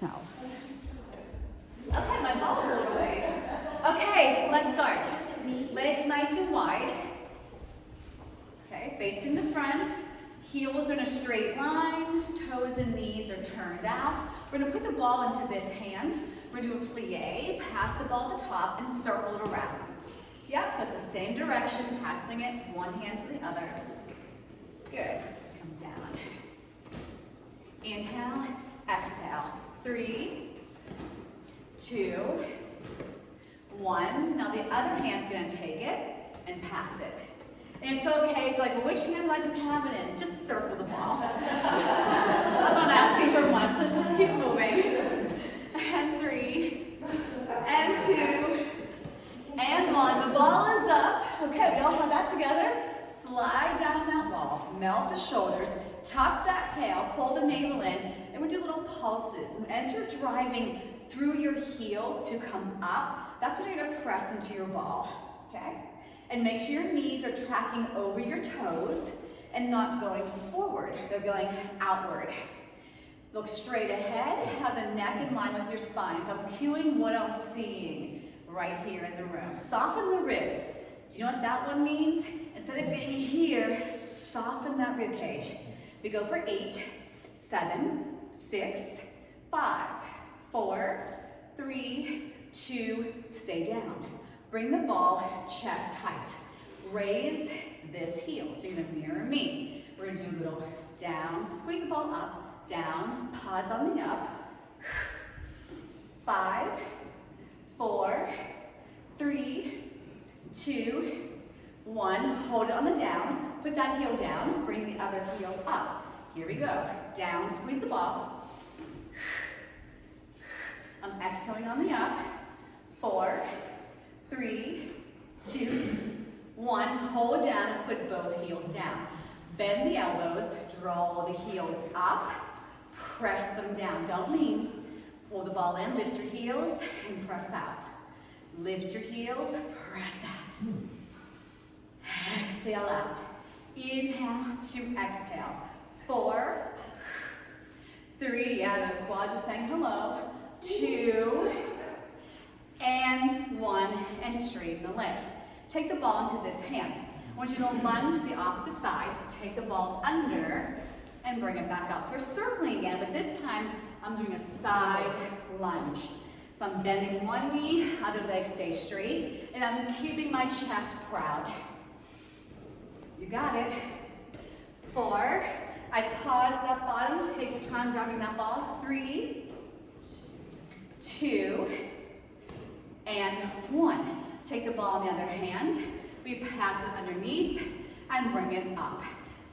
No. Okay, my ball rolled away. Okay, let's start. Legs nice and wide. Okay, facing the front. Heels are in a straight line. Toes and knees are turned out. We're gonna put the ball into this hand. We're gonna do a plie, pass the ball at the top, and circle it around. Yep, so it's the same direction, passing it one hand to the other. Good. Come down. Inhale, exhale. 3, 2, 1. Now the other hand's gonna take it and pass it. And it's okay if you're like, well, which hand do I just have it in? Just circle the ball. I'm not asking for much, let's just keep moving. And 3, and 2, and 1. The ball is up. Okay, we all have that together. Slide down that ball, melt the shoulders, tuck that tail, pull the navel in, and we do little pulses. And as you're driving through your heels to come up, that's when you're gonna press into your ball, okay? And make sure your knees are tracking over your toes and not going forward. They're going outward. Look straight ahead, have the neck in line with your spine. So I'm cueing what I'm seeing right here in the room. Soften the ribs. Do you know what that one means? Instead of being here, soften that rib cage. We go for 8, 7, 6, 5, 4, 3, 2, stay down. Bring the ball chest height. Raise this heel. So you're gonna mirror me. We're gonna do a little down, squeeze the ball up, down, pause on the up. 5, 4, 3, 2, 1. Hold it on the down. Put that heel down. Bring the other heel up. Here we go. Down, squeeze the ball. I'm exhaling on the up. 4, 3, 2, 1. Hold down, put both heels down. Bend the elbows, draw the heels up, press them down. Don't lean. Pull the ball in, lift your heels, and press out. Lift your heels, press out. Exhale out. Inhale to exhale. 4, 3, yeah, those quads are saying hello. 2, and 1, and straighten the legs. Take the ball into this hand. I want you to lunge to the opposite side. Take the ball under and bring it back out. So we're circling again, but this time I'm doing a side lunge. So I'm bending one knee, other leg stays straight, and I'm keeping my chest proud. You got it. 4, I pause that bottom, take your time grabbing that ball. 3, 2, and 1. Take the ball in the other hand. We pass it underneath and bring it up.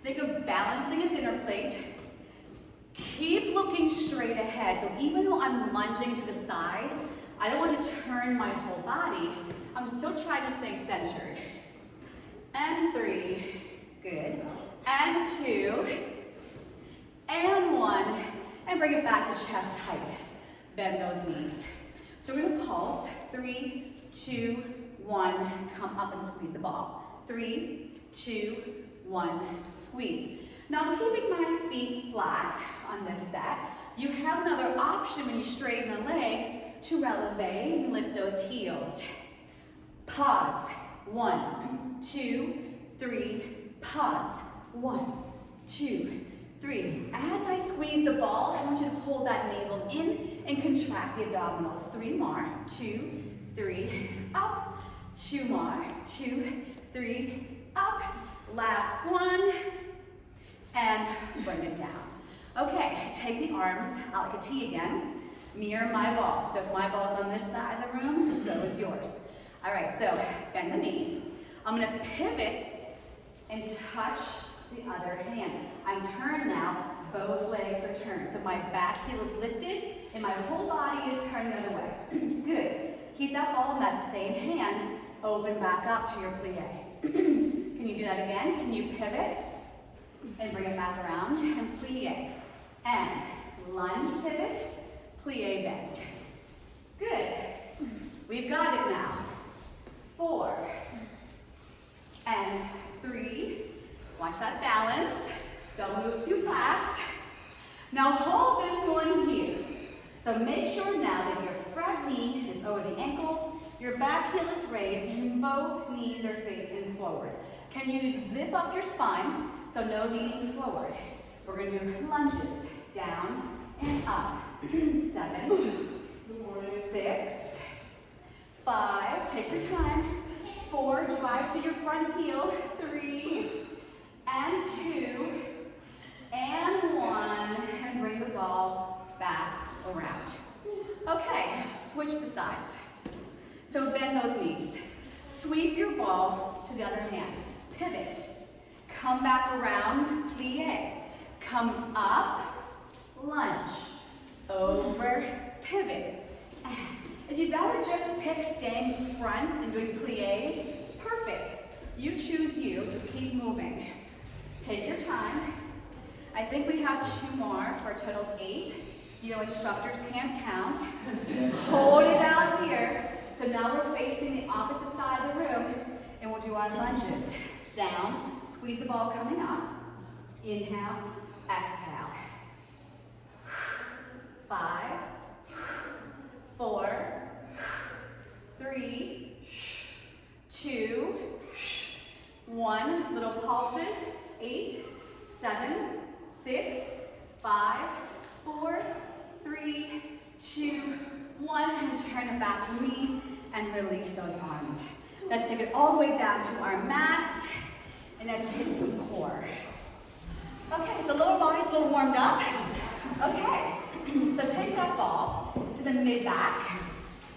Think of balancing a dinner plate. Keep looking straight ahead. So even though I'm lunging to the side, I don't want to turn my whole body. I'm still trying to stay centered. And 3, good. And 2, and 1, and bring it back to chest height. Bend those knees. So we're gonna pulse. 3, 2, 1, come up and squeeze the ball. 3, 2, 1, squeeze. Now I'm keeping my feet flat on this set. You have another option when you straighten the legs to releve and lift those heels. Pause. 1, 2, 3, pause. 1, 2, 3. As I squeeze the ball, I want you to pull that navel in and contract the abdominals. 3 more. 2, 3, up. 2 more. 2, 3, up. Last one. And bring it down. Okay, take the arms out like a T again. Mirror my ball. So if my ball's on this side of the room, so is yours. All right, so bend the knees. I'm gonna pivot and touch the other hand. I'm turned now, both legs are turned. So my back heel is lifted and my whole body is turned the other way. Good. Keep that ball in that same hand, open back up to your plie. Can you do that again? Can you pivot and bring it back around and plie? And lunge, pivot, plie, bend. Good. We've got it now. 4 and 3. Watch that balance. Don't move too fast. Now hold this one here. So make sure now that your front knee is over the ankle, your back heel is raised, and both knees are facing forward. Can you zip up your spine, so no leaning forward? We're going to do lunges, down and up. 7, 6, 5, take your time. 4, drive through your front heel. 3, and 2, and 1, and bring the ball back around. Okay, switch the sides. So bend those knees. Sweep your ball to the other hand. Pivot. Come back around, plie. Come up, lunge. Over, pivot. If you'd rather just pick staying front and doing plies, perfect. You choose you, just keep moving. Take your time. I think we have 2 more for a total of 8. You know, instructors can't count. Hold it out here. So now we're facing the opposite side of the room, and we'll do our lunges. Down, squeeze the ball coming up. Inhale, exhale. 5, 4, 3, 2, 1. Little pulses. 8, 7, 6, 5, 4, 3, 2, 1. And turn it back to me and release those arms. Let's take it all the way down to our mats, and let's hit some core. Okay, so lower body's a little warmed up. Okay, so take that ball to the mid-back.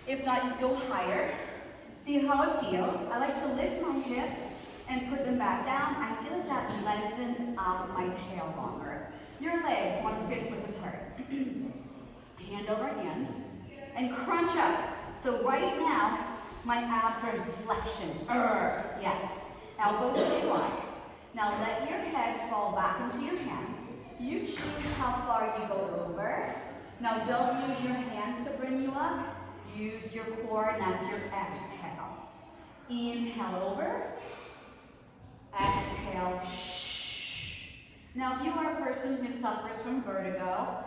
If not, you go higher. See how it feels. I like to lift my hips and put them back down. I feel like that lengthens out my tail longer. Your legs want to fist width apart. Hand over hand. And crunch up. So right now, my abs are in flexion. Yes. Elbows stay wide. Now let your head fall back into your hands. You choose how far you go over. Now don't use your hands to bring you up. Use your core, and that's your exhale. Inhale over. Exhale. Now if you are a person who suffers from vertigo,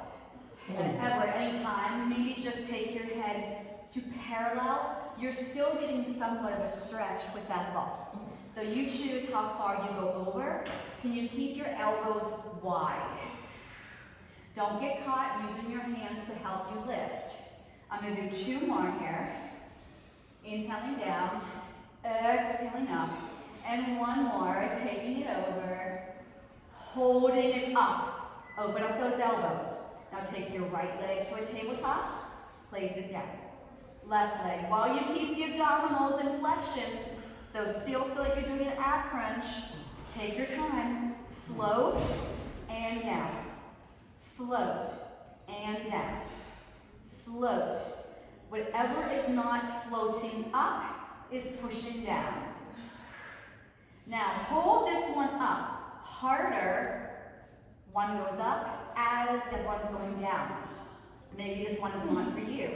ever, anytime, maybe just take your head to parallel. You're still getting somewhat of a stretch with that ball. So you choose how far you go over. Can you keep your elbows wide? Don't get caught using your hands to help you lift. I'm going to do 2 more here. Inhaling down, exhaling up, and 1 more, taking it over, holding it up. Open up those elbows. Now take your right leg to a tabletop, place it down. Left leg, while you keep the abdominals in flexion, so still feel like you're doing an ab crunch, take your time, float and down, float and down, float. Whatever is not floating up is pushing down. Now hold this one up, harder, 1 goes up as the other one's going down. Maybe this one is not for you.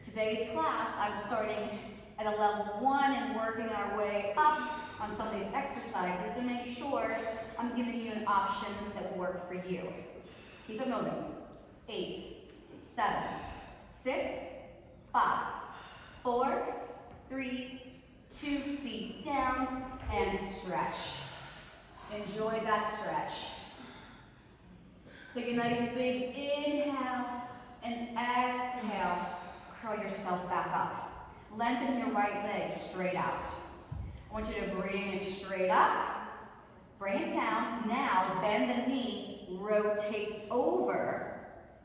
Today's class, I'm starting at a level 1 and working our way up on some of these exercises to make sure I'm giving you an option that will work for you. Keep it moving. 8, 7, 6, 5, 4, 3, 2, feet down, and stretch. Enjoy that stretch. Take a nice big inhale and exhale. Curl yourself back up. Lengthen your right leg straight out. I want you to bring it straight up. Bring it down. Now bend the knee, rotate over,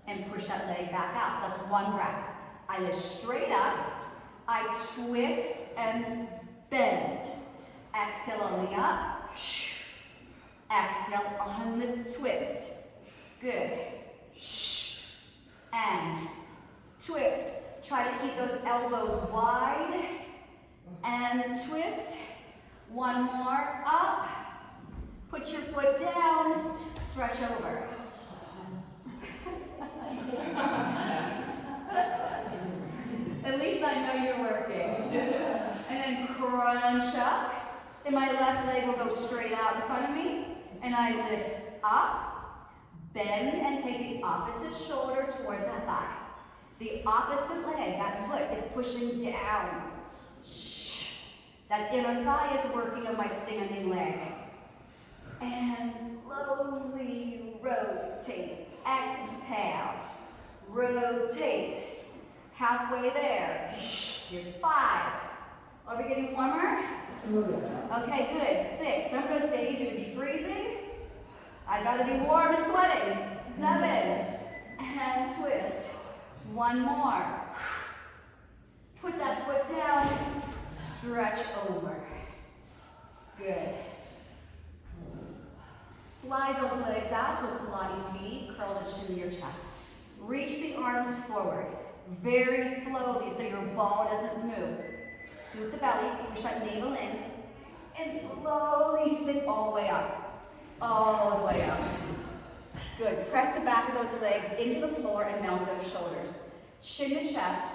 and push that leg back out. So that's 1 breath. I lift straight up. I twist and bend. Exhale on the up. Exhale on the twist. Good. And twist. Try to keep those elbows wide. And twist. 1 more. Up. Put your foot down. Stretch over. At least I know you're working. And then crunch up. And my left leg will go straight out in front of me. And I lift up, bend, and take the opposite shoulder towards that thigh. The opposite leg, that foot, is pushing down. That inner thigh is working on my standing leg. And slowly rotate. Exhale. Rotate. Halfway there. Here's 5. Are we getting warmer? Okay, good. 6. Some of those days you would be freezing. I'd rather be warm and sweating. 7. And twist. 1 more. Put that foot down. Stretch over. Good. Slide those legs out to a Pilates V. Curl the chin to your chest. Reach the arms forward. Very slowly so your ball doesn't move. Scoot the belly, push that navel in, and slowly sit all the way up. All the way up. Good. Press the back of those legs into the floor and melt those shoulders. Chin to chest.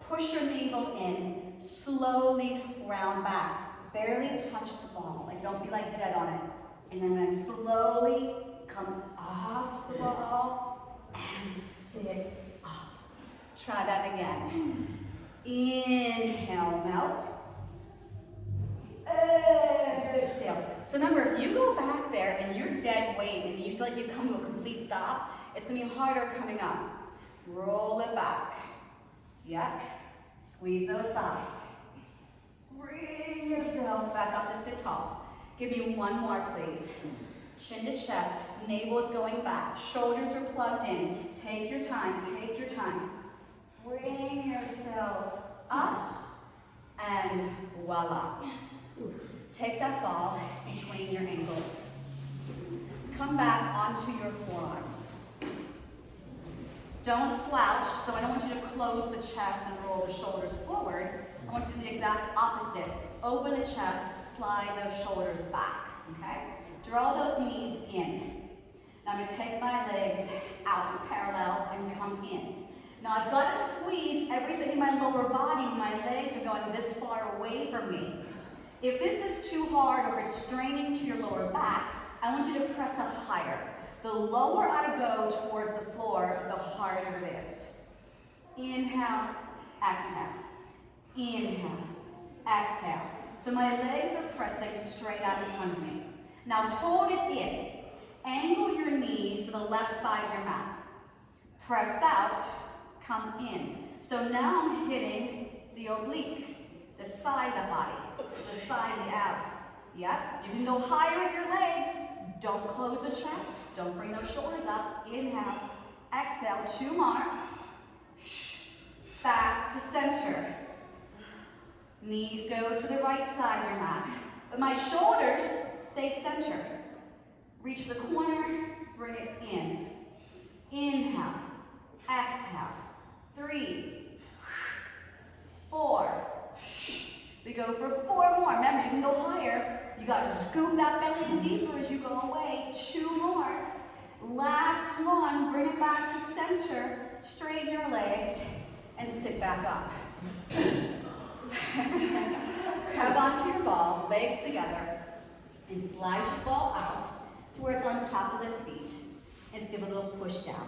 Push your navel in. Slowly round back. Barely touch the ball. Like, don't be like dead on it. And then I'm going to slowly come off the ball and sit up. Try that again. Inhale, melt. Exhale. So remember, if you go back there and you're dead weight and you feel like you've come to a complete stop, it's going to be harder coming up. Roll it back. Yep. Squeeze those thighs. Bring yourself back up to sit tall. Give me 1 more, please. Chin to chest. Navel is going back. Shoulders are plugged in. Take your time. Take your time. Bring yourself up, and voila. Take that ball between your ankles. Come back onto your forearms. Don't slouch, so I don't want you to close the chest and roll the shoulders forward. I want you to do the exact opposite. Open the chest, slide those shoulders back, okay? Draw those knees in. Now I'm going to take my legs out parallel and come in. Now I've got to squeeze everything in my lower body when my legs are going this far away from me. If this is too hard or if it's straining to your lower back, I want you to press up higher. The lower I go towards the floor, the harder it is. Inhale, exhale. Inhale, exhale. So my legs are pressing straight out in front of me. Now hold it in. Angle your knees to the left side of your mat. Press out. Come in. So now I'm hitting the oblique, the side of the body, the side of the abs. Yep, you can go higher with your legs. Don't close the chest. Don't bring those shoulders up. Inhale, exhale, 2 more. Back to center. Knees go to the right side of your mat. But my shoulders stay center. Reach the corner, bring it in. Inhale, exhale. 3, 4. We go for 4 more. Remember, you can go higher. You got to scoop that belly in deeper as you go away. 2 more. Last one. Bring it back to center. Straighten your legs and sit back up. Grab onto your ball, legs together, and slide your ball out to where it's on top of the feet. And just give a little push down.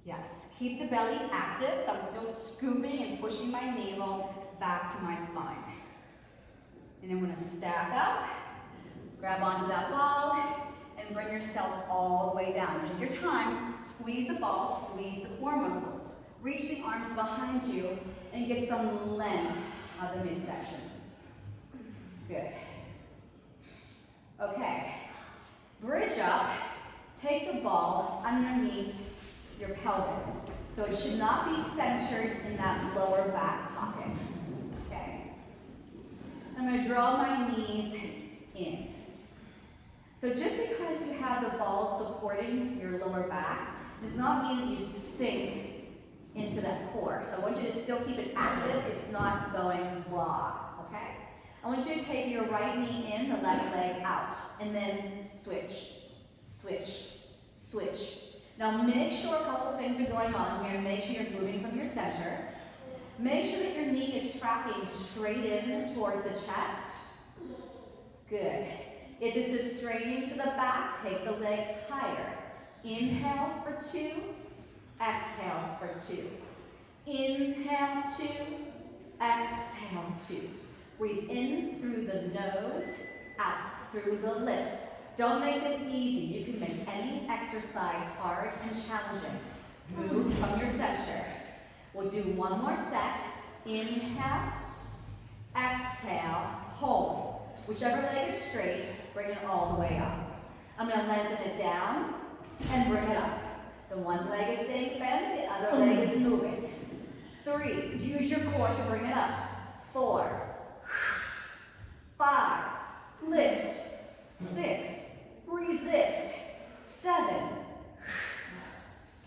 Yes, keep the belly active, so I'm still scooping and pushing my navel back to my spine. And I'm going to stack up, grab onto that ball, and bring yourself all the way down. Take your time, squeeze the ball, squeeze the core muscles. Reach the arms behind you and get some length of the midsection. Good. Okay, bridge up, take the ball underneath your pelvis. So it should not be centered in that lower back pocket. Okay. I'm going to draw my knees in. So just because you have the ball supporting your lower back does not mean that you sink into that core. So I want you to still keep it active. It's not going blah. Okay? I want you to take your right knee in, the left leg out, and then switch, switch, switch. Now make sure a couple things are going on here. Make sure you're moving from your center. Make sure that your knee is tracking straight in towards the chest. Good. If this is straining to the back, take the legs higher. Inhale for 2, exhale for 2. Inhale, 2. Exhale, 2. Breathe in through the nose, out through the lips. Don't make this easy. You can make any exercise hard and challenging. Move from your center. We'll do one more set. Inhale, exhale, hold. Whichever leg is straight, bring it all the way up. I'm going to lengthen it down and bring it up. The one leg is staying bent, the other leg is moving. 3, use your core to bring it up. 4, 5, lift. 6, resist. 7,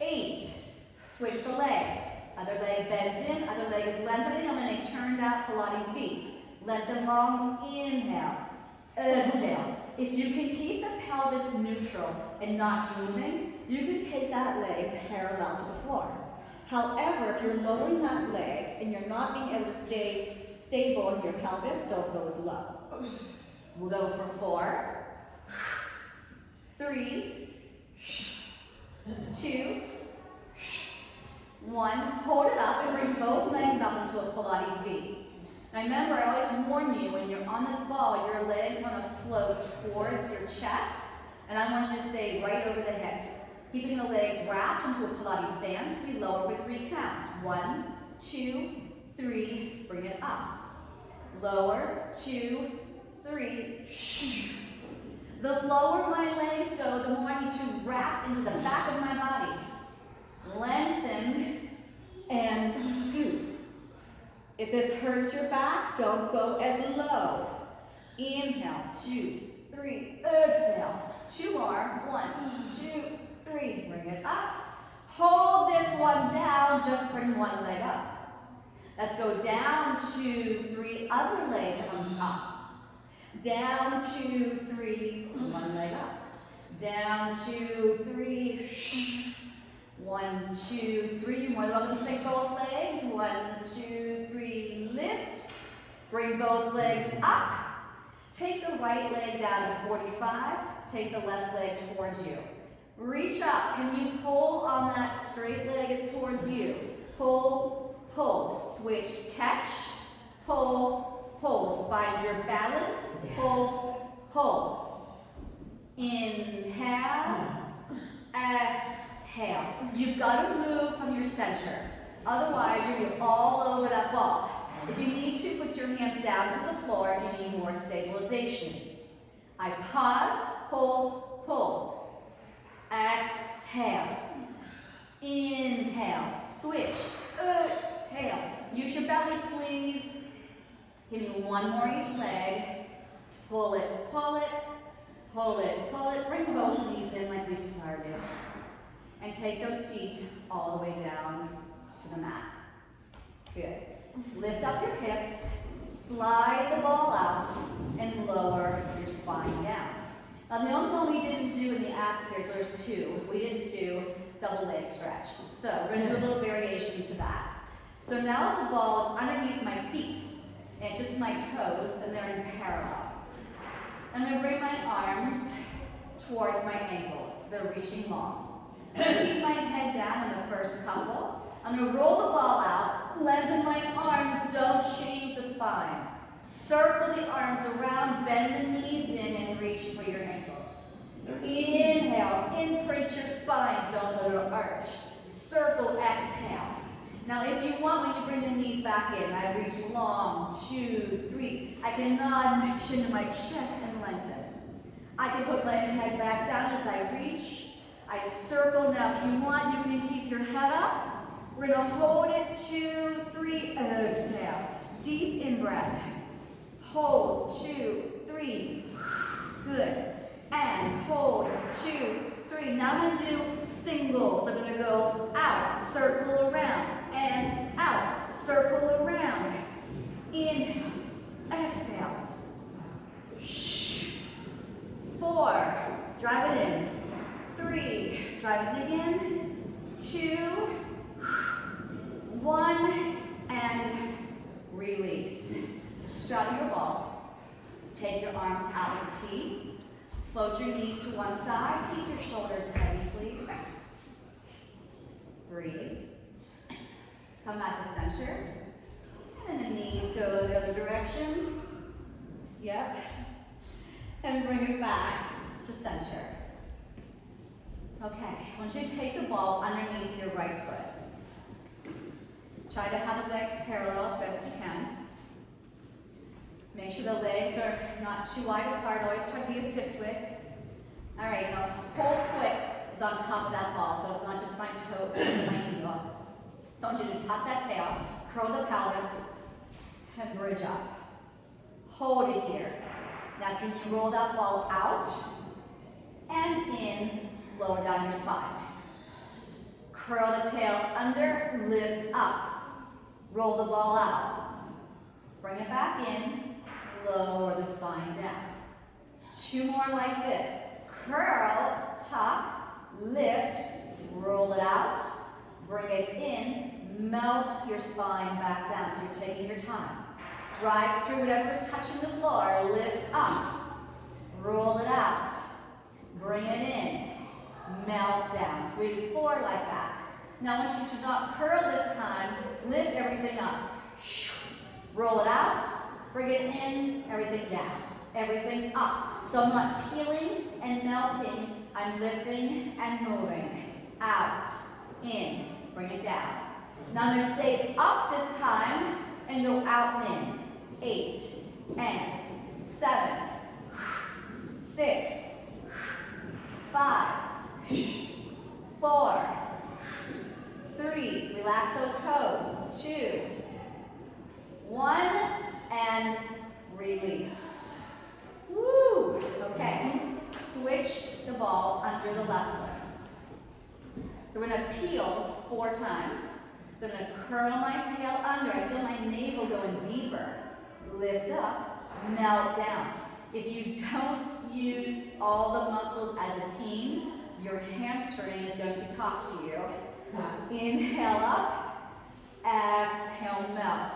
8, switch the legs. Other leg bends in, other leg is lengthening. I'm going to turn out Pilates feet. Lengthen long, inhale, exhale. If you can keep the pelvis neutral and not moving, you can take that leg parallel to the floor. However, if you're lowering that leg and you're not being able to stay stable in your pelvis, don't go as low. We'll go for 4, 3, 2, 1. Hold it up and bring both legs up into a Pilates V. Now remember, I always warn you, when you're on this ball, your legs want to float towards your chest, and I want you to stay right over the hips. Keeping the legs wrapped into a Pilates stance, we lower for 3 counts. 1, 2, 3, bring it up. Lower, 2, 3. The lower my legs go, the more I need to wrap into the back of my body. Lengthen and scoop. If this hurts your back, don't go as low. Inhale, 2, 3, exhale. 2 more, 1, 2, 3, bring it up. Hold this one down, just bring one leg up. Let's go down, 2, 3, other leg comes up. Down, 2, 3, one leg up. Down, 2, 3, 1, 2, 3. You're more than welcome to take both legs. 1, 2, 3, lift. Bring both legs up. Take the right leg down to 45. Take the left leg towards you. Reach up. Can you pull on that straight leg is towards you? Pull, pull. Switch, catch. Pull, pull. Find your balance. Pull, pull. Inhale. Exhale. You've got to move from your center. Otherwise, you're going to be all over that ball. If you need to, put your hands down to the floor if you need more stabilization. I pause, pull, pull. Exhale. Inhale. Switch. Exhale. Use your belly, please. Give me one more each leg. Pull it, pull it, pull it, pull it. Bring both knees in like we started. And take those feet all the way down to the mat. Good. Lift up your hips, slide the ball out, and lower your spine down. Now the only one we didn't do in the ab series, well, there's 2. We didn't do double leg stretch. So we're going to do a little variation to that. So now the ball is underneath my feet, and just my toes, and they're in parallel. I'm going to bring my arms towards my ankles. They're reaching long. Keep my head down in the first couple. I'm going to roll the ball out, lengthen my arms, don't change the spine. Circle the arms around, bend the knees in, and reach for your ankles. Inhale, imprint your spine, don't let it arch. Circle, exhale. Now if you want, when you bring the knees back in, I reach long, 2, 3. I can nod my chin to my chest and lengthen. I can put my head back down as I reach. I circle. Now if you want, you can keep your head up. We're going to hold it, 2, 3, exhale. Deep in breath. Hold, 2, 3. Good. And hold, 2, 3. Now I'm going to do singles. I'm going to go out, circle around, and out, circle around. Inhale, exhale. 4, drive it in. 3, drive it again. 2, 1, and release. Straddle your ball. Take your arms out of the T. Float your knees to one side. Keep your shoulders heavy, please. Breathe. Come out to center. And then the knees go the other direction. Yep. And bring it back to center. Okay, I want you to take the ball underneath your right foot. Try to have the legs parallel as best you can. Make sure the legs are not too wide apart. Always try to be a fist width. All right, now whole foot is on top of that ball, so it's not just my toe, just my heel. So I want you to tuck that tail, curl the pelvis, and bridge up. Hold it here. Now can you roll that ball out and in, lower down your spine. Curl the tail under, lift up. Roll the ball out. Bring it back in, lower the spine down. 2 more like this. Curl, tuck, lift, roll it out, bring it in, melt your spine back down. So you're taking your time. Drive through whatever's touching the floor, lift up, roll it out, bring it in, melt down. So we do 4 like that. Now I want you to not curl this time, lift everything up. Roll it out, bring it in, everything down, everything up. So I'm not peeling and melting, I'm lifting and moving. Out, in, bring it down. Now I'm going to stay up this time and go out and in. 8, and 7, 6, 5, 4, 3, relax those toes, 2, 1, and release. Woo! Okay, switch the ball under the left foot. So we're going to peel 4 times. So I'm going to curl my tail under. I feel my navel going deeper. Lift up, melt down. If you don't use all the muscles as a team, your hamstring is going to talk to you. Inhale up, exhale, melt.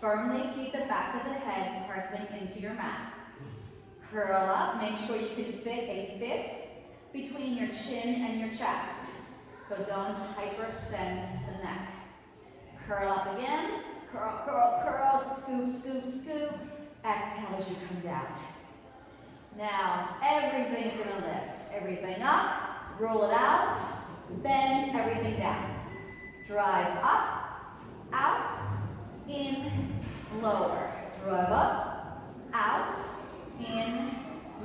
Firmly keep the back of the head pressing into your mat. Curl up, make sure you can fit a fist between your chin and your chest. So don't hyperextend the neck. Curl up again, curl, curl, curl, scoop, scoop, scoop. Exhale as you come down. Now, everything's gonna lift. Everything up, roll it out, bend everything down. Drive up, out, in, lower. Drive up, out, in,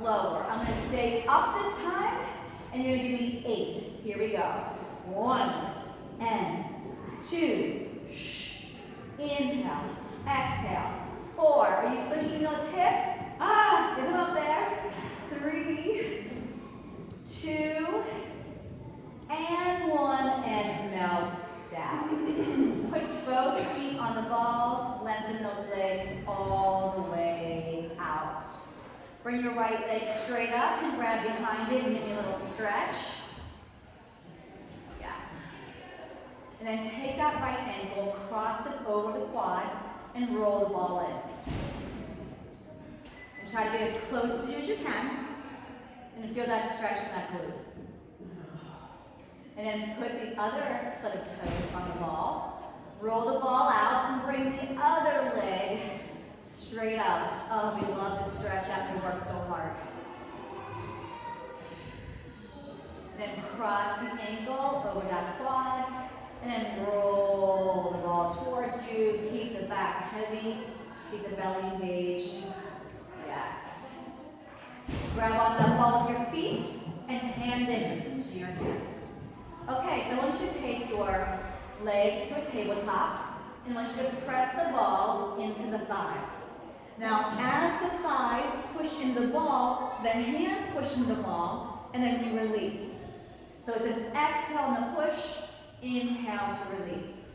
lower. I'm gonna stay up this time, and you're gonna give me 8. Here we go. 1, and 2, inhale, exhale. 4, are you slinking those hips? Get them up there. 3, 2, and 1, and melt down. Put both feet on the ball, lengthen those legs all the way out. Bring your right leg straight up and grab behind it and give me a little stretch. Yes. And then take that right ankle, cross it over the quad, and roll the ball in. And try to get as close to you as you can. And feel that stretch in that glute. And then put the other set of toes on the ball. Roll the ball out and bring the other leg straight up. Oh, we love to stretch after we work so hard. Then cross the ankle over that quad. And then roll the ball towards you. Keep the back heavy. Keep the belly engaged. Yes. Grab on that ball with your feet and hand it into your hands. Okay, so I want you to take your legs to a tabletop and I want you to press the ball into the thighs. Now, as the thighs push into the ball, the hands push into the ball, and then you release. So it's an exhale on the push, inhale to release.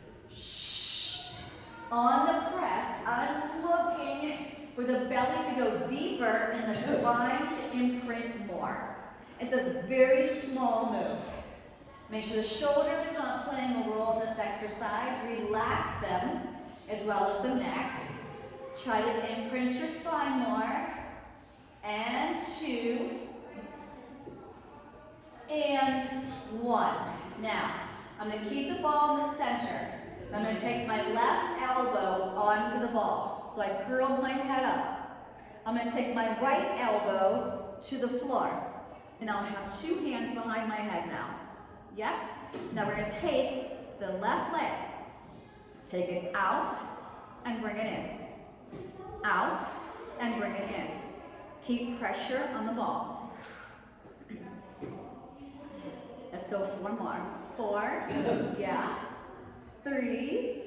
On the press, I'm looking for the belly to go deeper and the spine to imprint more. It's a very small move. Make sure the shoulders are not playing a role in this exercise. Relax them, as well as the neck. Try to imprint your spine more. And 2. And 1. Now, I'm going to keep the ball in the center. I'm going to take my left elbow onto the ball. So I curled my head up. I'm going to take my right elbow to the floor. And I'll have two hands behind my head now. Yep. Now we're going to take the left leg. Take it out and bring it in. Out and bring it in. Keep pressure on the ball. Let's go for one more. 4, yeah. 3,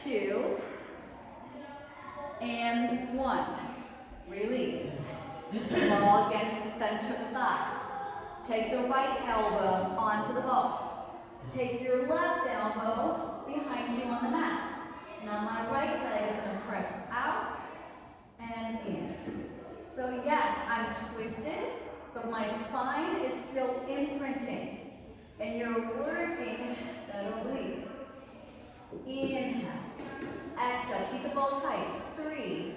2, and 1. Release. Ball against the center of the thighs. Take the right elbow onto the ball. Take your left elbow behind you on the mat. Now my right leg is going to press out and in. So yes, I'm twisted, but my spine is still imprinting. And you're working that oblique. Inhale. Exhale. Keep the ball tight. 3,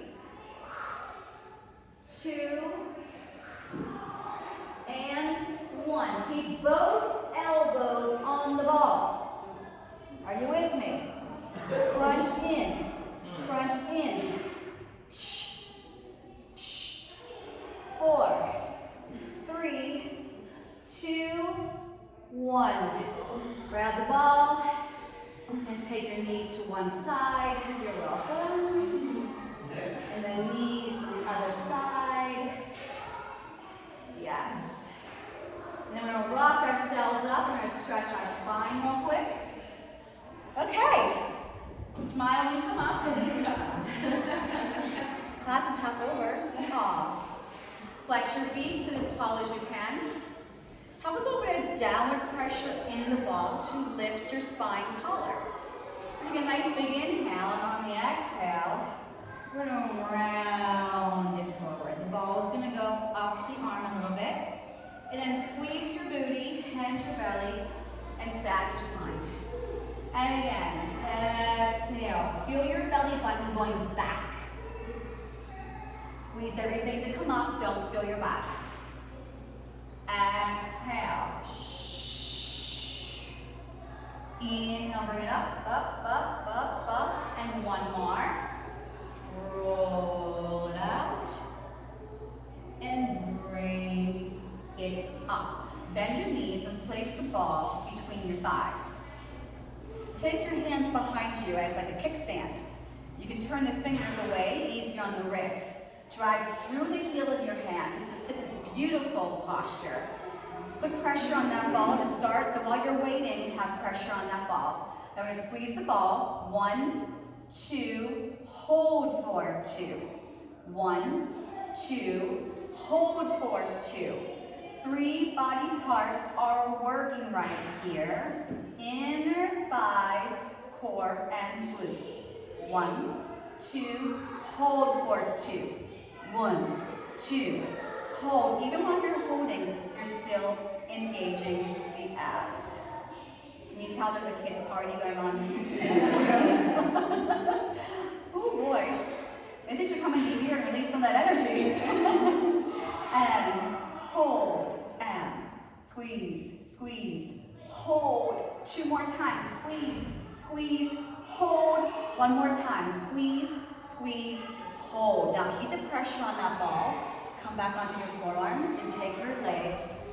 2, and 1. Keep both elbows on the ball. Are you with me? Crunch in. Crunch in. 4, 3, 2, 1. Grab the ball and take your knees to one side. You're welcome. And then knees to the other side. Yes. And then we're going to rock ourselves up. We're going to stretch our spine real quick. Okay. Smile when you come up. Class is half over. Aww. Flex your feet, sit as tall as you can. Have a little bit of downward pressure in the ball to lift your spine taller. Take a nice big inhale, and on the exhale, we're going to round it forward. The ball is going to go up the arm a little bit. And then squeeze your booty, and your belly, and stack your spine. And again, exhale. Feel your belly button going back. Squeeze everything to come up, don't feel your back. Exhale. Inhale, bring it up, up, up, up, up, and one more. Roll it out, and bring it up. Bend your knees and place the ball between your thighs. Take your hands behind you as like a kickstand. You can turn the fingers away, easy on the wrists. Drive through the heel of your hands to sit in this beautiful posture. Put pressure on that ball to start, so while you're waiting, have pressure on that ball. I'm going to squeeze the ball. 1, 2, hold for 2. 1, 2, hold for 2. 3 body parts are working right here. Inner thighs, core, and glutes. 1, 2, hold for 2. 1, 2, hold. Even while you're holding, you're still engaging the abs. Can you tell there's a kids' party going on in this room? Oh boy. Maybe they should come into here and release some of that energy. And hold, and squeeze, squeeze, hold. 2 more times. Squeeze, squeeze, hold. 1 more time. Squeeze, squeeze, hold. Now keep the pressure on that ball. Come back onto your forearms and take your legs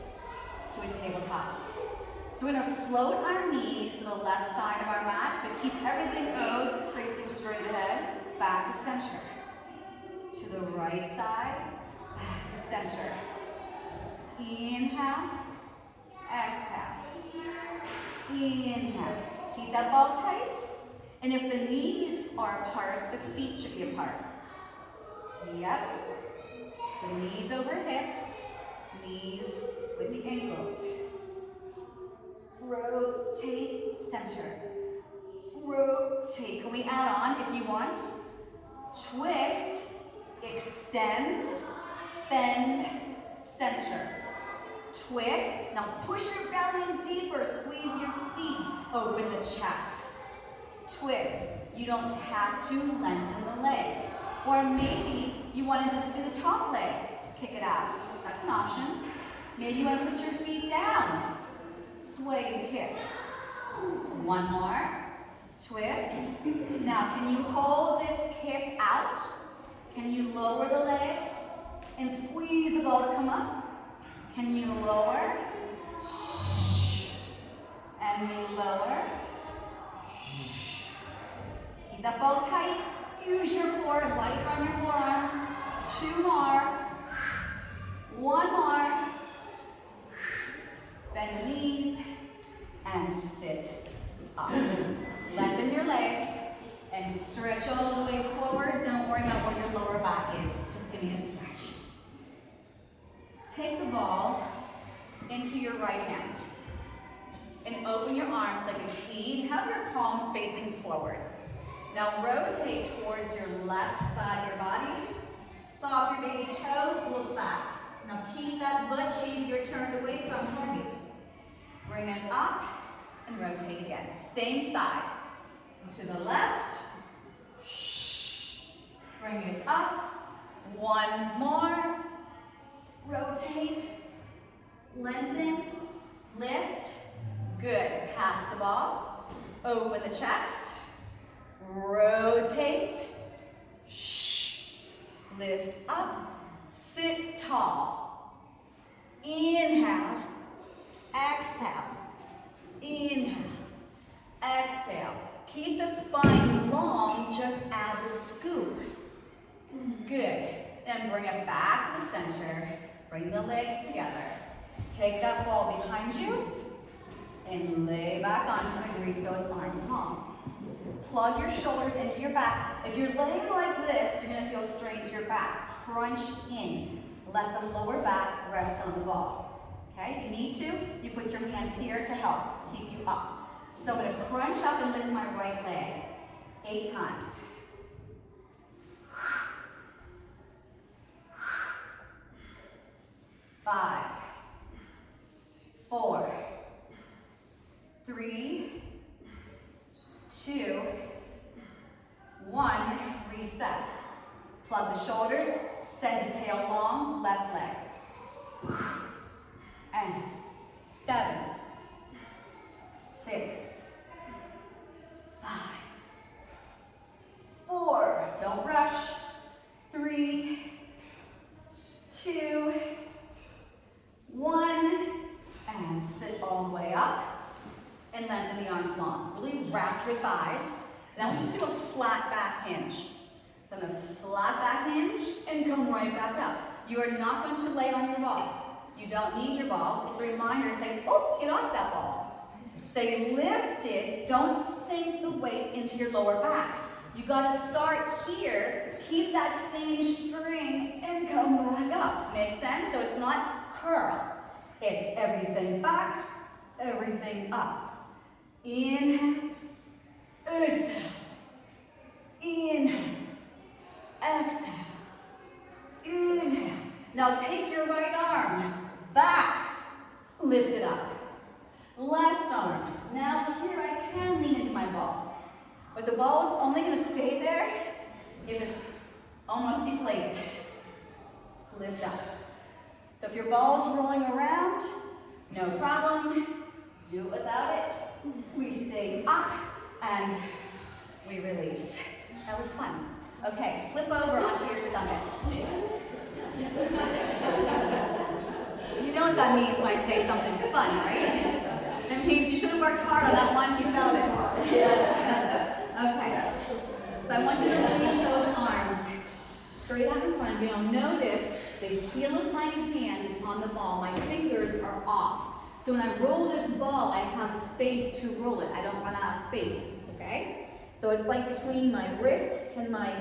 to a tabletop. So we're going to float our knees to the left side of our mat, but keep everything else facing straight ahead, back to center. To the right side, back to center. Inhale, exhale. Inhale. Keep that ball tight. And if the knees are apart, the feet should be apart. Yep. So knees over hips, knees with the ankles. Rotate, center. Rotate. Can we add on if you want? Twist, extend, bend, center. Twist. Now push your belly in deeper. Squeeze your seat. Open the chest. Twist. You don't have to lengthen the legs. Or maybe you want to just do the top leg. Kick it out. That's an option. Maybe you want to put your feet down. Sway and kick. One more. Twist. Now, can you hold this hip out? Can you lower the legs and squeeze the ball to come up? Can you lower? And we lower. Keep that ball tight. Use your core, lighter on your forearms. Two more. One more. Bend the knees and sit up. Lengthen your legs and stretch all the way forward. Don't worry about where your lower back is. Just give me a stretch. Take the ball into your right hand and open your arms like a T and have your palms facing forward. Now rotate towards your left side of your body. Soft your baby toe, look back. Now keep that butt cheek you're turned away from toward you. Bring it up and rotate again. Same side. To the left. Bring it up. One more. Rotate. Lengthen. Lift. Good. Pass the ball. Open the chest. Rotate. Lift up. Sit tall. Inhale. Exhale. Inhale. Exhale. Keep the spine long, just add the scoop. Good. Then bring it back to the center. Bring the legs together. Take that ball behind you and lay back onto it. Reach those arms long. Plug your shoulders into your back. If you're laying like this, you're going to feel strain to your back. Crunch in. Let the lower back rest on the ball. Okay? If you need to, you put your hands here to help keep you up. So I'm going to crunch up and lift my right leg 8 times. 5, 4, 3, 2, 1. Reset. Plug the shoulders, send the tail long, left leg. And 7, 6, 5, 4, don't rush, 3, 2, 1, and sit all the way up, and lengthen the arms long. Really wrap your thighs, and I want you to do a flat back hinge. So I'm going to flat back hinge and come right back up. You are not going to lay on your ball. You don't need your ball. It's a reminder to say, oh, get off that ball. Say lift it, don't sink the weight into your lower back. You got to start here, keep that same string, and come back up. Make sense? So it's not curl. It's everything back, everything up. Inhale, exhale. Inhale, exhale. Inhale. Now take your right arm back, lift it up. Left arm. Now here I can lean into my ball. But the ball is only going to stay there if it's almost deflated. Lift up. So if your ball is rolling around, no problem. Do it without it. We stay up and we release. That was fun. Okay, flip over onto your stomachs. You know what that means when I say something's fun, right? That means you should have worked hard on that one, you felt it. Okay, so I want you to release those arms straight out in front of you. Now notice the heel of my hand is on the ball. My fingers are off. So when I roll this ball, I have space to roll it. I don't run out of space, okay? So it's like between my wrist and my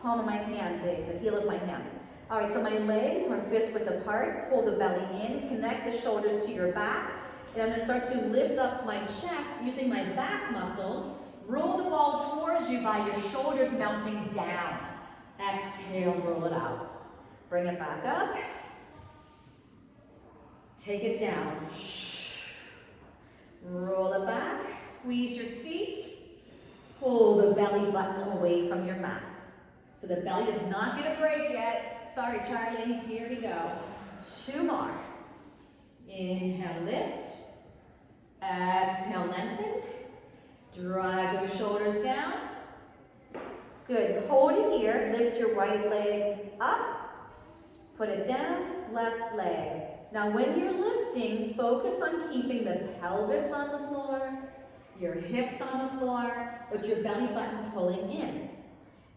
palm of my hand, the heel of my hand. All right, so my legs, my fists width apart, pull the belly in, connect the shoulders to your back, and I'm going to start to lift up my chest using my back muscles. Roll the ball towards you by your shoulders melting down. Exhale, roll it out. Bring it back up. Take it down. Roll it back. Squeeze your seat. Pull the belly button away from your mat. So the belly does not get a break yet. Sorry, Charlie. Here we go. 2 more. Inhale, lift. Exhale, lengthen. Drag those shoulders down. Good, hold it here. Lift your right leg up. Put it down, left leg. Now when you're lifting, focus on keeping the pelvis on the floor, your hips on the floor, with your belly button pulling in.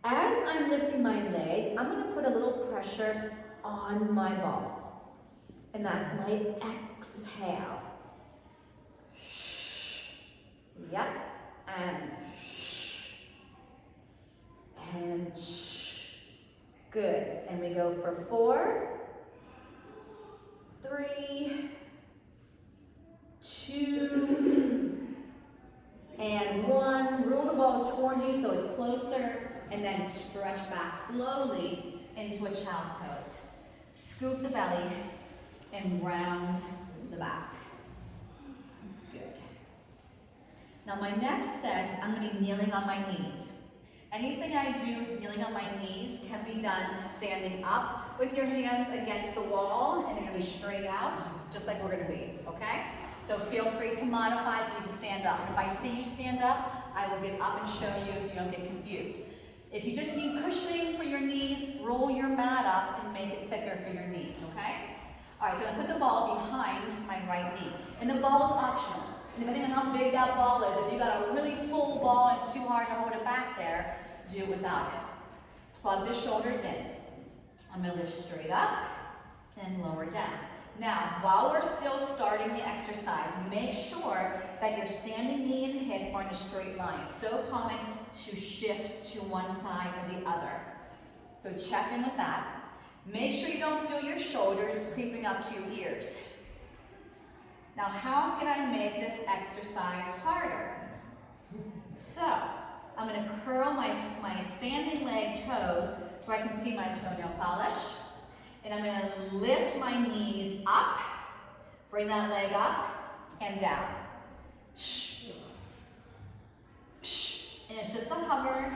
As I'm lifting my leg, I'm gonna put a little pressure on my ball. And that's my exhale. Yep, and good. And we go for 4, 3, 2, and 1. Roll the ball towards you so it's closer, and then stretch back slowly into a child's pose. Scoop the belly and round the back. Good. Now my next set, I'm going to be kneeling on my knees. Anything I do kneeling on my knees can be done standing up with your hands against the wall, and they're going to be straight out, just like we're going to be, okay? So feel free to modify if you need to stand up. If I see you stand up, I will get up and show you so you don't get confused. If you just need cushioning for your knees, roll your mat up and make it thicker for your knees, okay? All right, so I'm going to put the ball behind my right knee. And the ball is optional. Depending on how big that ball is, if you've got a really full ball and it's too hard to hold it back there, do it without it. Plug the shoulders in. I'm going to lift straight up and lower down. Now, while we're still starting the exercise, make sure that your standing knee and hip are in a straight line. It's so common to shift to one side or the other. So check in with that. Make sure you don't feel your shoulders creeping up to your ears. Now, how can I make this exercise harder? So, I'm going to curl my standing leg toes so I can see my toenail polish. And I'm going to lift my knees up, bring that leg up and down. And it's just a hover.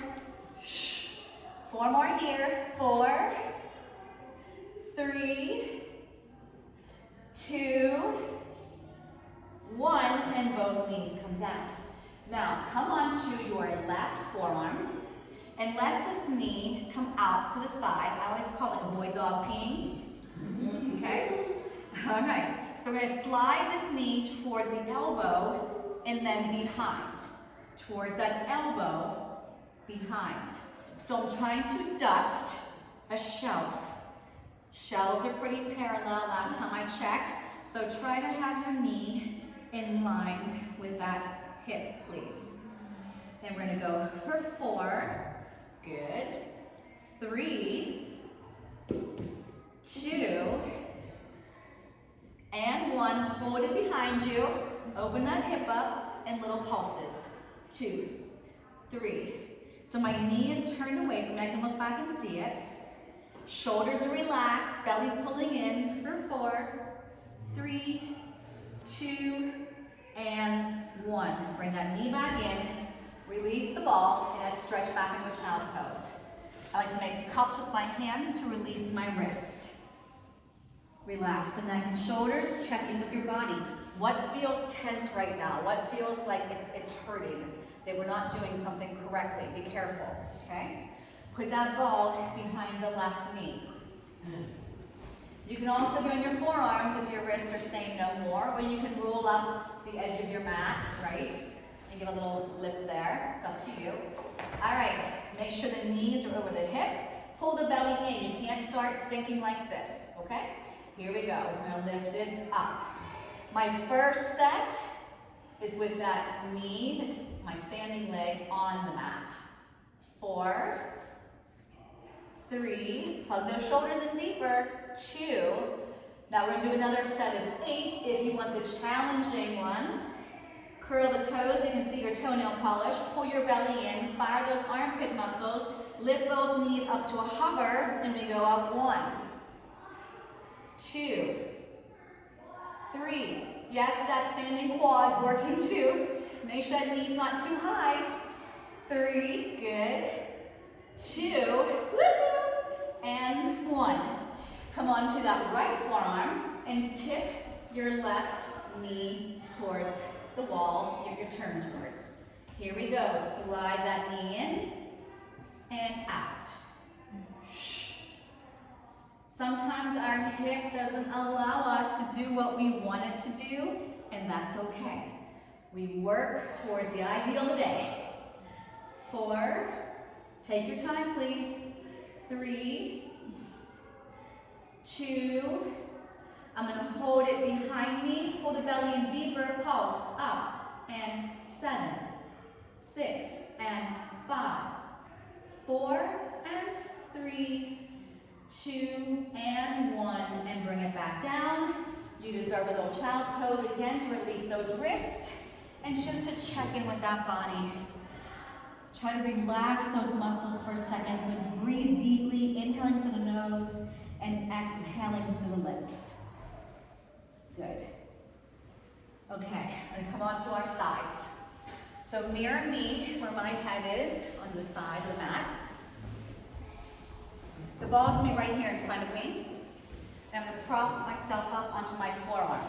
4 more here. 4, 3, 2, 1, and both knees come down. Now, come onto your left forearm and let this knee come out to the side. I always call it a boy dog peeing. Okay? All right. So we're going to slide this knee towards the elbow and then behind. Towards that elbow, behind. So I'm trying to dust a shelf. Shelves are pretty parallel last time I checked. So try to have your knee in line with that hip, please. And we're going to go for 4. Good. 3, 2, and 1. Hold it behind you. Open that hip up and little pulses. 2, 3. So my knee is turned away from me. I can look back and see it. Shoulders are relaxed. Belly's pulling in for 4, 3, 2, and 1. Bring that knee back in. Release the ball, and let's stretch back into a child's pose. I like to make cups with my hands to release my wrists. Relax the neck and shoulders. Check in with your body. What feels tense right now? What feels like it's hurting? That we're not doing something correctly. Be careful, okay? Put that ball behind the left knee. You can also be on your forearms if your wrists are saying no more, or you can roll up the edge of your mat, right? And give a little lip there. It's up to you. All right, make sure the knees are over the hips. Pull the belly in. You can't start sinking like this, okay? Here we go. We're going to lift it up. My first set is with that knee, it's my standing leg on the mat. 4, 3, plug those shoulders in deeper. 2, now we're going to do another set of 8 if you want the challenging one. Curl the toes, you can see your toenail polish. Pull your belly in, fire those armpit muscles. Lift both knees up to a hover, and we go up. 1, 2, 3. Yes, that standing quad is working too. Make sure that knee's not too high. 3, good. 2, and 1. Come on to that right forearm and tip your left knee towards the wall you're turned towards. Here we go. Slide that knee in and out. Sometimes our hip doesn't allow us to do what we want it to do, and that's okay. We work towards the ideal today. 4, take your time please. 3, 2, I'm gonna hold it behind me, hold the belly in deeper, pulse, up, and 7, 6, and 5, 4, and 3, 2, and 1, and bring it back down. You deserve a little child's pose again to release those wrists, and just to check in with that body. Try to relax those muscles for a second, so breathe deeply, inhaling through the nose, and exhaling through the lips. Good. Okay, I'm gonna come onto our sides. So mirror me where my head is on the side of the mat. The ball's gonna be right here in front of me. And I'm gonna prop myself up onto my forearm.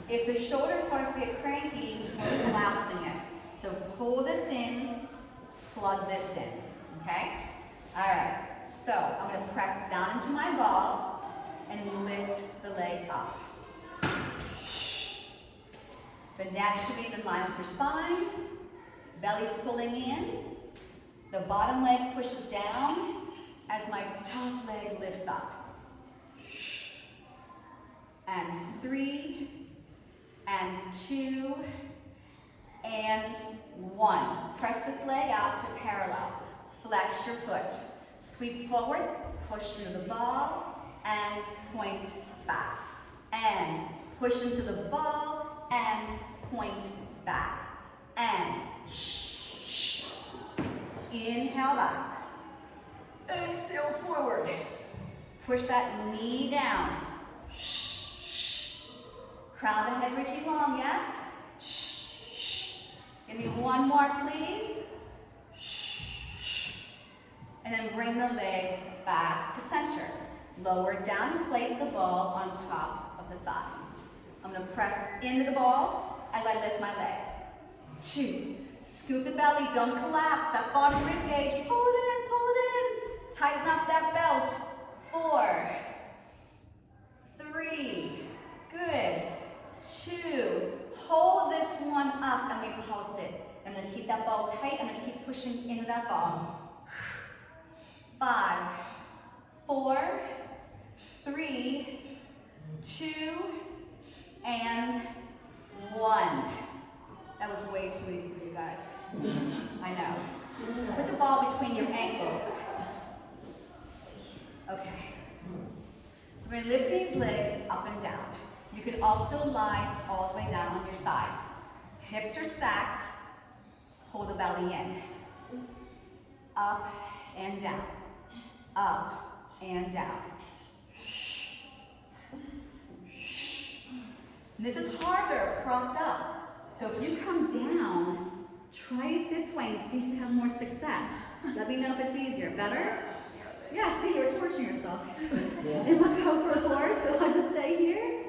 If the shoulder starts to get cranky, we're collapsing it. So pull this in, plug this in, okay? All right, so I'm gonna press down into my ball and lift the leg up. The neck should be in line with your spine. Belly's pulling in. The bottom leg pushes down as my top leg lifts up. And 3, and 2, and 1. Press this leg out to parallel. Flex your foot. Sweep forward, push into the ball, and point back. And push into the ball, and point back. And inhale back. Exhale forward. Push that knee down. Crown the head's reaching long, yes? Give me one more, please. And then bring the leg back to center. Lower down and place the ball on top of the thigh. I'm gonna press into the ball as I lift my leg. 2, scoop the belly, don't collapse. That bottom rib cage, pull it in, pull it in. Tighten up that belt. 4, 3, good. 2, hold this one up and we pulse it. I'm gonna keep that ball tight, I'm gonna keep pushing into that ball. 5, 4, 3, 2, and 1. That was way too easy for you guys. I know. Put the ball between your ankles. Okay. So we're gonna lift these legs up and down. You can also lie all the way down on your side. Hips are stacked. Hold the belly in. Up and down. Up and down. And this is harder propped up. So if you come down, try it this way and see if you have more success. Let me know if it's easier. Better? Yeah, see, you're torturing yourself. And we'll go for 4, so I'll just stay here.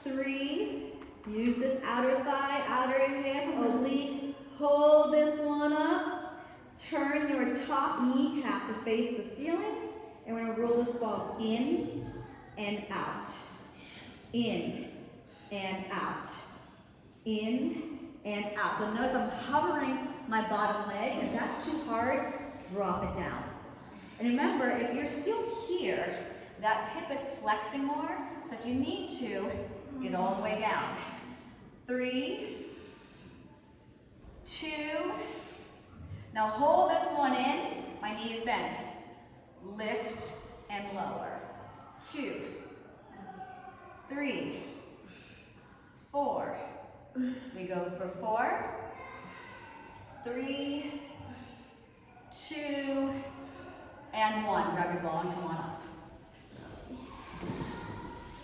3, use this outer thigh, outer hip, oblique. Hold this one up. Turn your top kneecap to face the ceiling. And we're gonna roll this ball in and out. In and out. In and out. So notice I'm hovering my bottom leg. If that's too hard, drop it down. And remember, if you're still here, that hip is flexing more. So if you need to, get all the way down. 3, 2. Now hold this one in. My knee is bent. Lift and lower. 2, 3, 4. We go for 4, 3, 2, and 1. Grab your ball and come on up.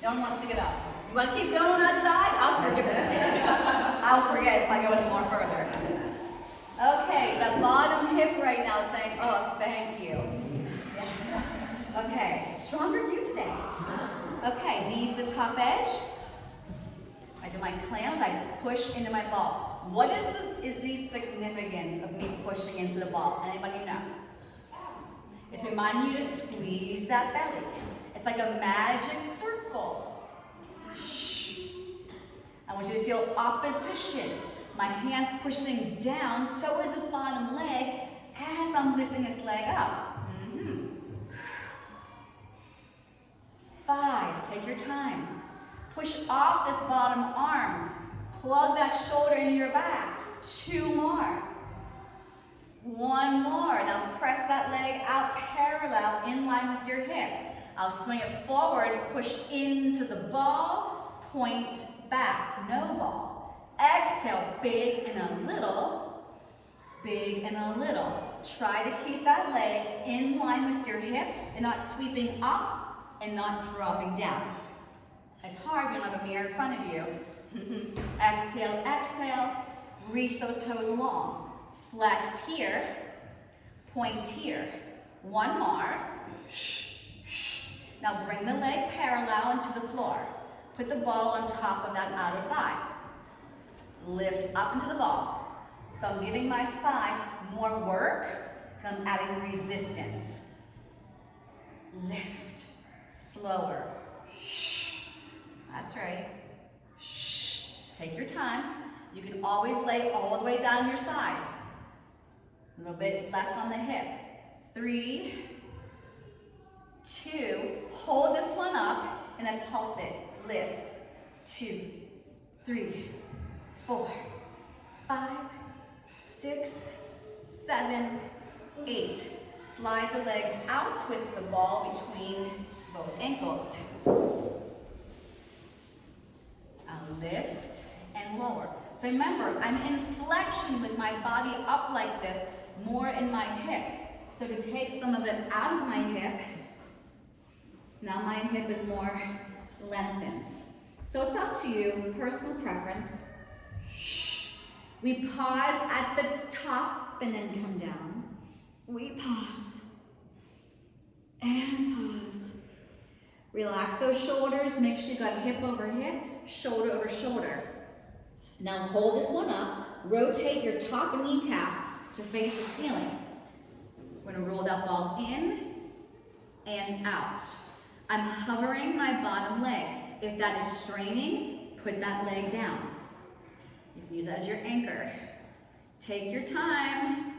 No one wants to get up. You want to keep going on that side? I'll forget. I'll forget if I go any more further. Okay, so that bottom hip right now is saying, oh, thank you. Yes. Okay, stronger view today. Okay, knees to top edge. I do my clams, I push into my ball. What is the significance of me pushing into the ball? Anybody know? It's reminding you to squeeze that belly. It's like a magic circle. I want you to feel opposition. My hand's pushing down, so is this bottom leg as I'm lifting this leg up. 5, take your time. Push off this bottom arm. Plug that shoulder into your back. 2 more. 1 more. Now press that leg out parallel in line with your hip. I'll swing it forward, push into the ball, point back, no ball. Exhale, big and a little, big and a little. Try to keep that leg in line with your hip and not sweeping up and not dropping down. It's hard when you don't have a mirror in front of you. Exhale, exhale, reach those toes along. Flex here, point here. 1 more. Now bring the leg parallel into the floor. Put the ball on top of that outer thigh. Lift up into the ball. So I'm giving my thigh more work, and I'm adding resistance. Lift, slower. That's right. Take your time. You can always lay all the way down your side. A little bit less on the hip. 3, 2, hold this one up, and let's pulse it. Lift, 2, 3, 4, 5, 6, 7, 8. Slide the legs out with the ball between both ankles. I'll lift and lower. So remember, I'm in flexion with my body up like this, more in my hip. So to take some of it out of my hip, now my hip is more lengthened. So it's up to you, personal preference. We pause at the top and then come down. We pause and pause. Relax those shoulders, make sure you got hip over hip, shoulder over shoulder. Now hold this one up, rotate your top kneecap to face the ceiling. We're gonna roll that ball in and out. I'm hovering my bottom leg. If that is straining, put that leg down. You can use that as your anchor. Take your time.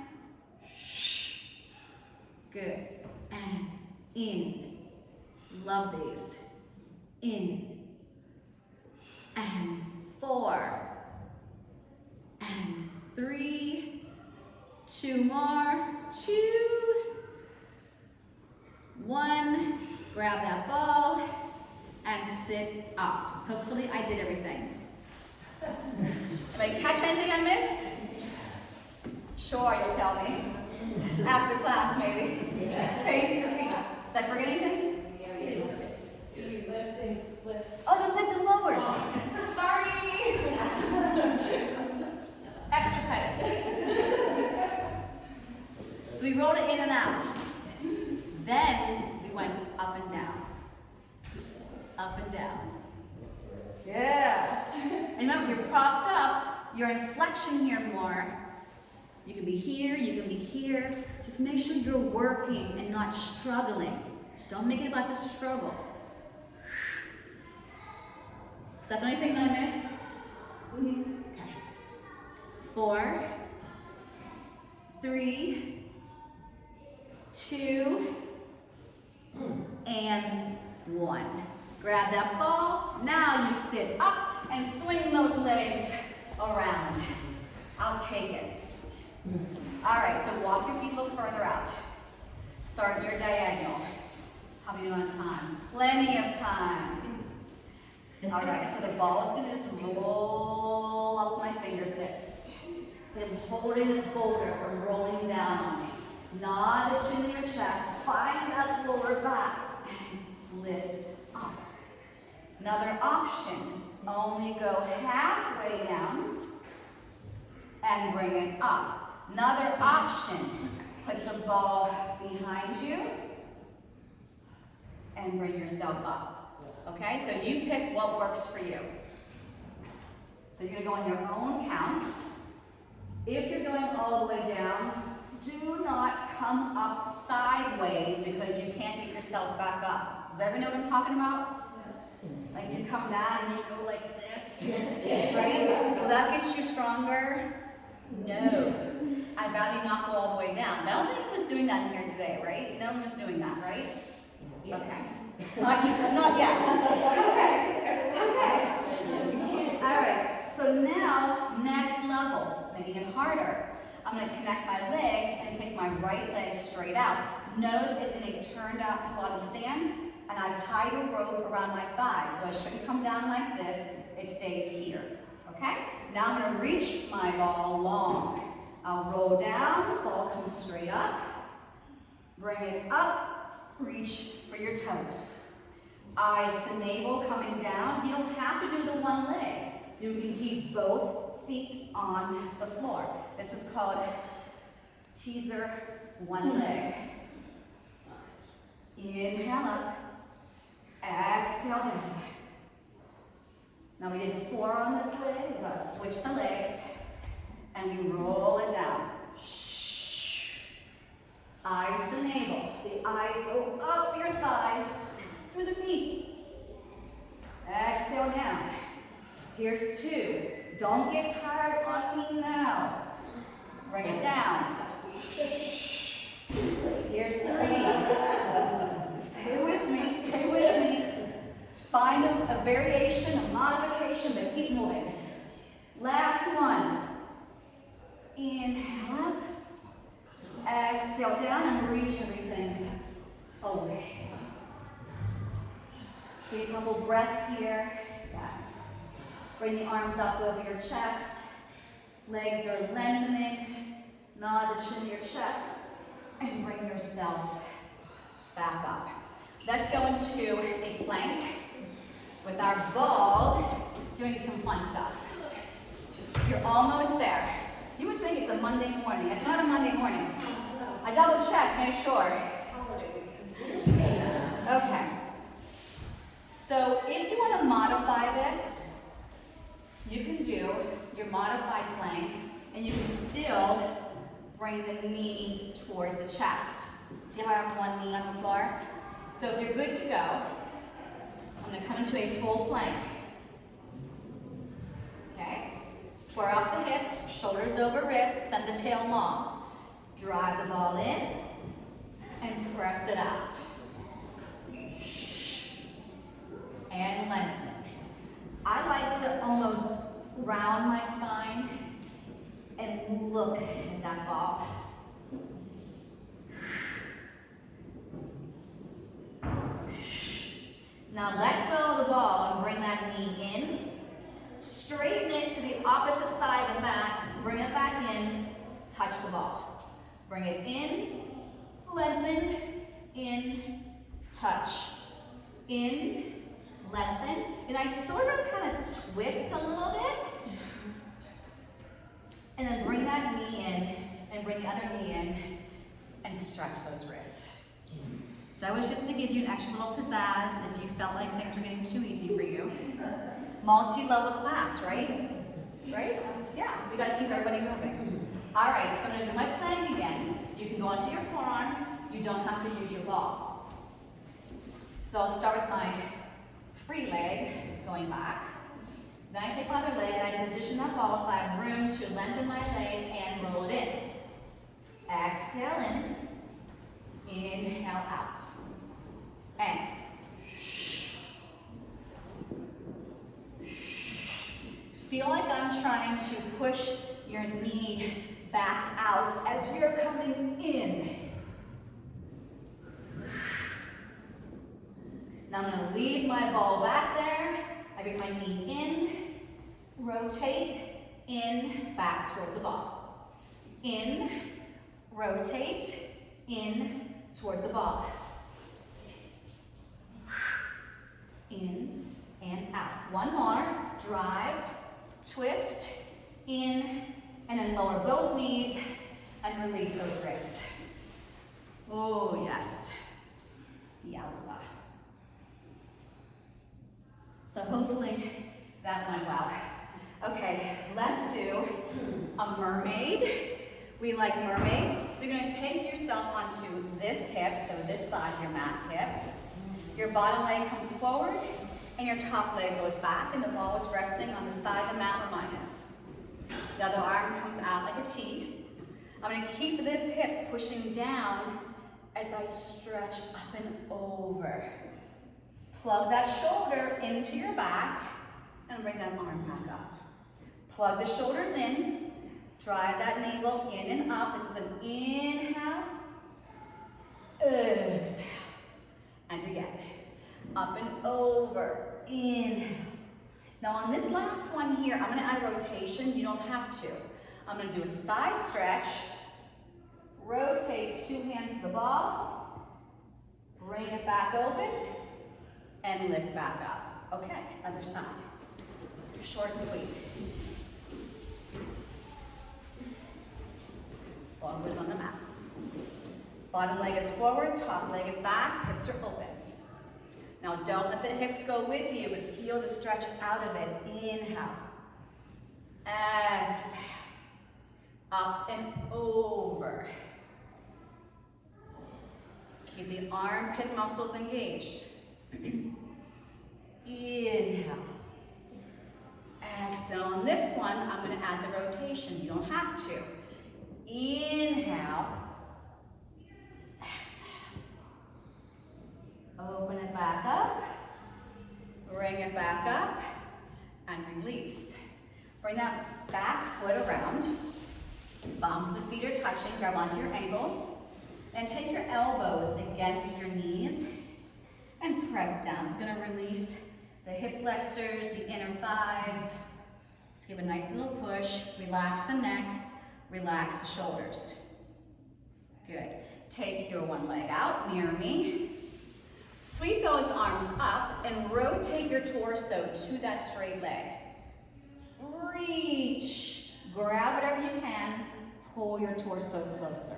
Good. And in. Love these. In. And 4. And 3. 2 more. 2. 1. Grab that ball and sit up. Hopefully I did everything. Did I catch anything I missed? Sure, you'll tell me. After class, maybe. Face your feet. Did I forget anything? Oh, the lift and lowers. Sorry. Extra credit. So we rolled it in and out. Then we went up and down. Up and down. Yeah. And remember, if you're propped up, you're in flexion here more. You can be here, you can be here. Just make sure you're working and not struggling. Don't make it about the struggle. Is that the only thing that I missed? Okay. 4, 3, 2, and 1. Grab that ball. Now you sit up and swing those legs around. I'll take it. All right, so walk your feet a little further out. Start your diagonal. How are we doing on time? Plenty of time. All right, so the ball is gonna just roll up my fingertips. So I'm holding this boulder from rolling down on me. Nod the chin to your chest. Find that lower back. And lift up. Another option, only go halfway down and bring it up. Another option, put the ball behind you and bring yourself up. Okay, so you pick what works for you. So you're gonna go on your own counts. If you're going all the way down, do not come up sideways because you can't get yourself back up. Does everyone know what I'm talking about? Like you come down and you go like this, right? Will that get you stronger? No. I'd rather you not go all the way down. But I don't think anyone was doing that in here today, right? No one was doing that, right? Okay. Not yet. Okay. All right. So now, next level, making it harder. I'm going to connect my legs and take my right leg straight out. Notice it's in a turned out Pilates stance, and I've tied a rope around my thighs, so I shouldn't come down like this. It stays here. Okay? Now I'm going to reach my ball long. I'll roll down, ball comes straight up. Bring it up, reach for your toes. Eyes to navel coming down. You don't have to do the one leg. You can keep both feet on the floor. This is called teaser one leg. Inhale up, exhale down. Now we did 4 on this leg. We're going to switch the legs and we roll it down. Eyes to navel. The eyes go up your thighs through the feet. Exhale down. Here's 2. Don't get tired on me now. Bring it down. Here's 3. Stay with me, stay with me. Find a variation, a modification, but keep moving. Last one. Inhale up. Exhale down and reach everything away. Take a couple breaths here. Yes. Bring the arms up over your chest. Legs are lengthening. Nod the chin to your chest. And bring yourself back up. Let's go into a plank with our ball, doing some fun stuff. You're almost there. You would think it's a Monday morning. It's not a Monday morning. I double check, make sure. Okay. So if you want to modify this, you can do your modified plank, and you can still bring the knee towards the chest. See how I have one knee on the floor? So if you're good to go, I'm going to come into a full plank. Okay? Square off the hips, shoulders over wrists, send the tail long. Drive the ball in and press it out. And lengthen. I like to almost round my spine and look at that ball. Now let go of the ball and bring that knee in. Straighten it to the opposite side of the mat. Bring it back in. Touch the ball. Bring it in. Lengthen. In. Touch. In. Lengthen. And I sort of kind of twist a little bit. And then bring that knee in. And bring the other knee in. And stretch those wrists. So that was just to give you an extra little pizzazz if you felt like things were getting too easy for you. Multi-level class, right? Right? Yeah, we gotta keep everybody moving. All right, so I'm gonna do my plank again. You can go onto your forearms. You don't have to use your ball. So I'll start with my free leg, going back. Then I take my other leg and I position that ball so I have room to lengthen my leg and roll it in. Exhale in. Inhale out. And feel like I'm trying to push your knee back out as you're coming in. Now I'm going to leave my ball back there. I bring my knee in, rotate, in, back towards the ball. In, rotate, in, towards the ball. In and out. One more. Drive, twist, in, and then lower both knees and release those wrists. Oh, yes. Yowza. So hopefully that went well. Okay, let's do a mermaid. We like mermaids. So you're gonna take yourself onto this hip, so this side of your mat hip. Your bottom leg comes forward and your top leg goes back and the ball is resting on the side of the mat where mine is. The other arm comes out like a T. I'm gonna keep this hip pushing down as I stretch up and over. Plug that shoulder into your back and bring that arm back up. Plug the shoulders in, drive that navel in and up. This is an inhale, exhale, and again. Up and over, inhale. Now on this last one here, I'm gonna add a rotation. You don't have to. I'm gonna do a side stretch, rotate 2 hands to the ball, bring it back open, and lift back up. Okay, other side. Short and sweet. Ball goes on the mat. Bottom leg is forward, top leg is back, hips are open. Now don't let the hips go with you, but feel the stretch out of it. Inhale. Exhale. Up and over. Keep the armpit muscles engaged. Inhale. Exhale. On this one, I'm going to add the rotation. You don't have to. Inhale. Exhale. Open it back up. Bring it back up. And release. Bring that back foot around. Palms of the feet are touching. Grab onto your ankles. And take your elbows against your knees. And press down. It's going to release the hip flexors, the inner thighs. Let's give a nice little push. Relax the neck, relax the shoulders. Good. Take your one leg out, near me. Sweep those arms up and rotate your torso to that straight leg. Reach. Grab whatever you can. Pull your torso closer.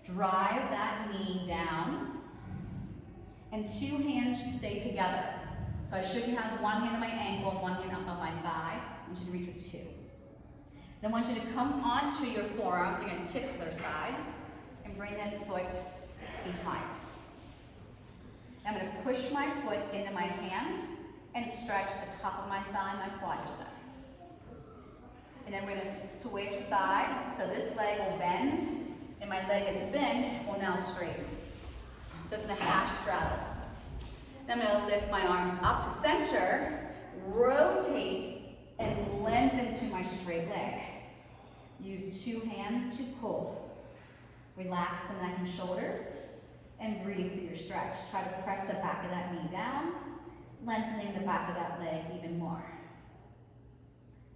Drive that knee down. And 2 hands should stay together. So I shouldn't have one hand on my ankle and one hand up on my thigh. I want you to reach for 2. Then I want you to come onto your forearms. You're going to tip to their side and bring this foot behind. I'm going to push my foot into my hand and stretch the top of my thigh, my quadricep. And then we're going to switch sides. So this leg will bend, and my leg is bent, will now straighten. So it's in a half straddle. Then I'm going to lift my arms up to center, rotate, and lengthen to my straight leg. Use 2 hands to pull. Relax the neck and shoulders, and breathe through your stretch. Try to press the back of that knee down, lengthening the back of that leg even more.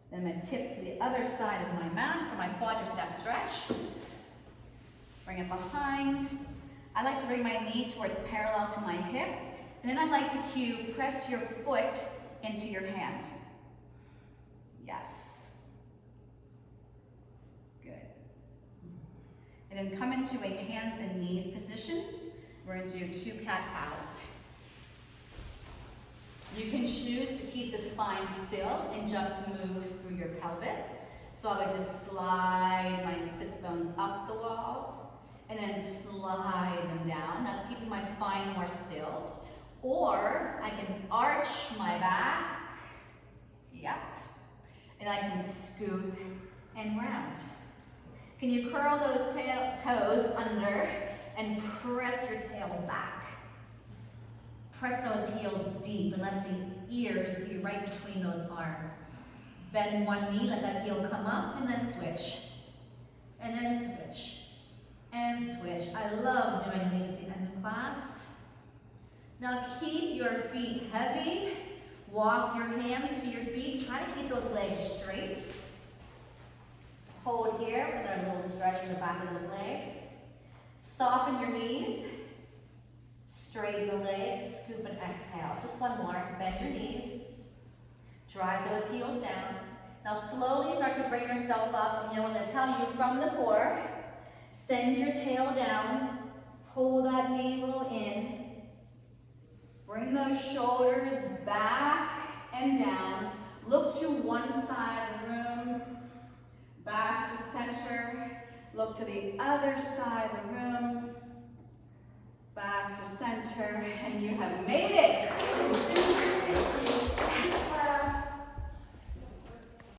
Then I'm going to tip to the other side of my mat for my quadricep stretch. Bring it behind. I like to bring my knee towards parallel to my hip. And then I like to cue, press your foot into your hand. Yes. Good. And then come into a hands and knees position. We're going to do 2 cat-cows. You can choose to keep the spine still and just move through your pelvis. So I would just slide my sit bones up the wall and then slide them down. That's keeping my spine more still. Or I can arch my back, yep, and I can scoop and round. Can you curl those toes under and press your tail back? Press those heels deep and let the ears be right between those arms. Bend one knee, let that heel come up, and then switch. And then switch. And switch. I love doing these at the end of class. Now keep your feet heavy. Walk your hands to your feet. Try to keep those legs straight. Hold here with our little stretch in the back of those legs. Soften your knees. Straighten the legs. Scoop and exhale. Just one more. Bend your knees. Drive those heels down. Now slowly start to bring yourself up. And I'm going to tell you from the core. Send your tail down. Pull that navel in. Bring those shoulders back and down. Look to one side of the Back to center. Look to the other side of the room. Back to center, and you have made it.